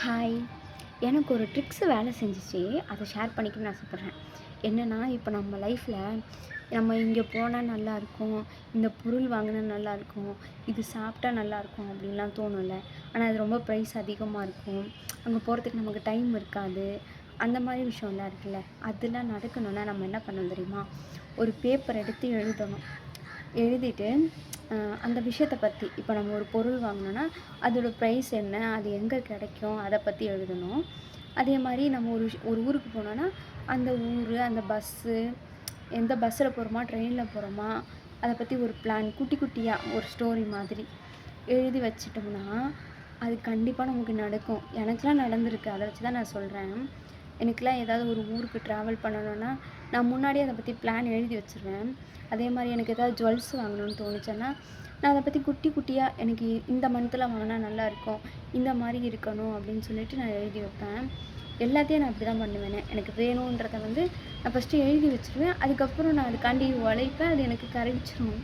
Hi. எனக்கு ஒரு tricks வேலை செஞ்சுச்சு. அத ஷேர் பண்ணிக்கணும்னு ஆசைப்பட்றேன். என்னன்னா, இப்போ நம்ம லைஃப்ல நம்ம இங்கே போனா நல்லாயிருக்கும், இந்த பொருள் வாங்குனா நல்லாயிருக்கும், இது சாப்பிட்டா நல்லாயிருக்கும் அப்படின்லாம் தோணும்ல. ஆனா அது ரொம்ப ப்ரைஸ் அதிகமா இருக்கும். அங்கே போகிறதுக்கு நமக்கு டைம் இருக்காது. அந்த மாதிரி விஷயம்லாம் இருக்குல்ல. அதெல்லாம் நடக்கணும்னா நம்ம என்ன பண்ணணும் தெரியுமா? ஒரு பேப்பர் எடுத்து எழுதணும். எழுதிட்டு அ அந்த விஷயத்த பத்தி இப்போ நம்ம ஒரு பொருள் வாங்குனோம்னா, அதோட ப்ரைஸ் என்ன? அது எங்க கிடைக்கும்? அத பத்தி எழுதணும். அதே மாரி நம்ம ஒரு ஊருக்கு போனோம்னா, அந்த ஊரு, அந்த பஸ்ஸு, எந்த பஸ்ஸில போறோமா? ட்ரெயின்ல போறோமா? அத பத்தி ஒரு பிளான் குட்டி குட்டியா ஒரு ஸ்டோரி மாதிரி எழுதி வச்சுட்டோம்னா, அது கண்டிப்பா நமக்கு நடக்கும். எனக்கெல்லாம் நடந்திருக்கு. அத வச்சு தான் நான் சொல்றேன். எனக்கெல்லாம் ஏதாவது ஒரு ஊருக்கு ட்ராவல் பண்ணணும்னா, நான் முன்னாடியே அத பத்தி பிளான் எழுதி வச்சுருவேன். அதே மாரி எனக்கு ஏதாவது ஜுவல்ஸ் வாங்கணும்னு தோணுச்சுன்னா, நான் அத பத்தி குட்டி குட்டியா எனக்கு இந்த மந்த்ல வாங்குனா நல்லாயிருக்கும். இந்த மாரி இருக்கணும் அப்படின்னு சொல்லிட்டு நான் எழுதி வைப்பேன். எல்லாத்தையும் நான் இப்படி தான் பண்ணுவேனே. எனக்கு வேணுன்றத வந்து நான் ஃபர்ஸ்ட்டு எழுதி வச்சுருவேன். அதுக்கப்புறம் நான் அதுக்காண்டி உழைப்பேன். அது எனக்கு கிடைச்சிரும்.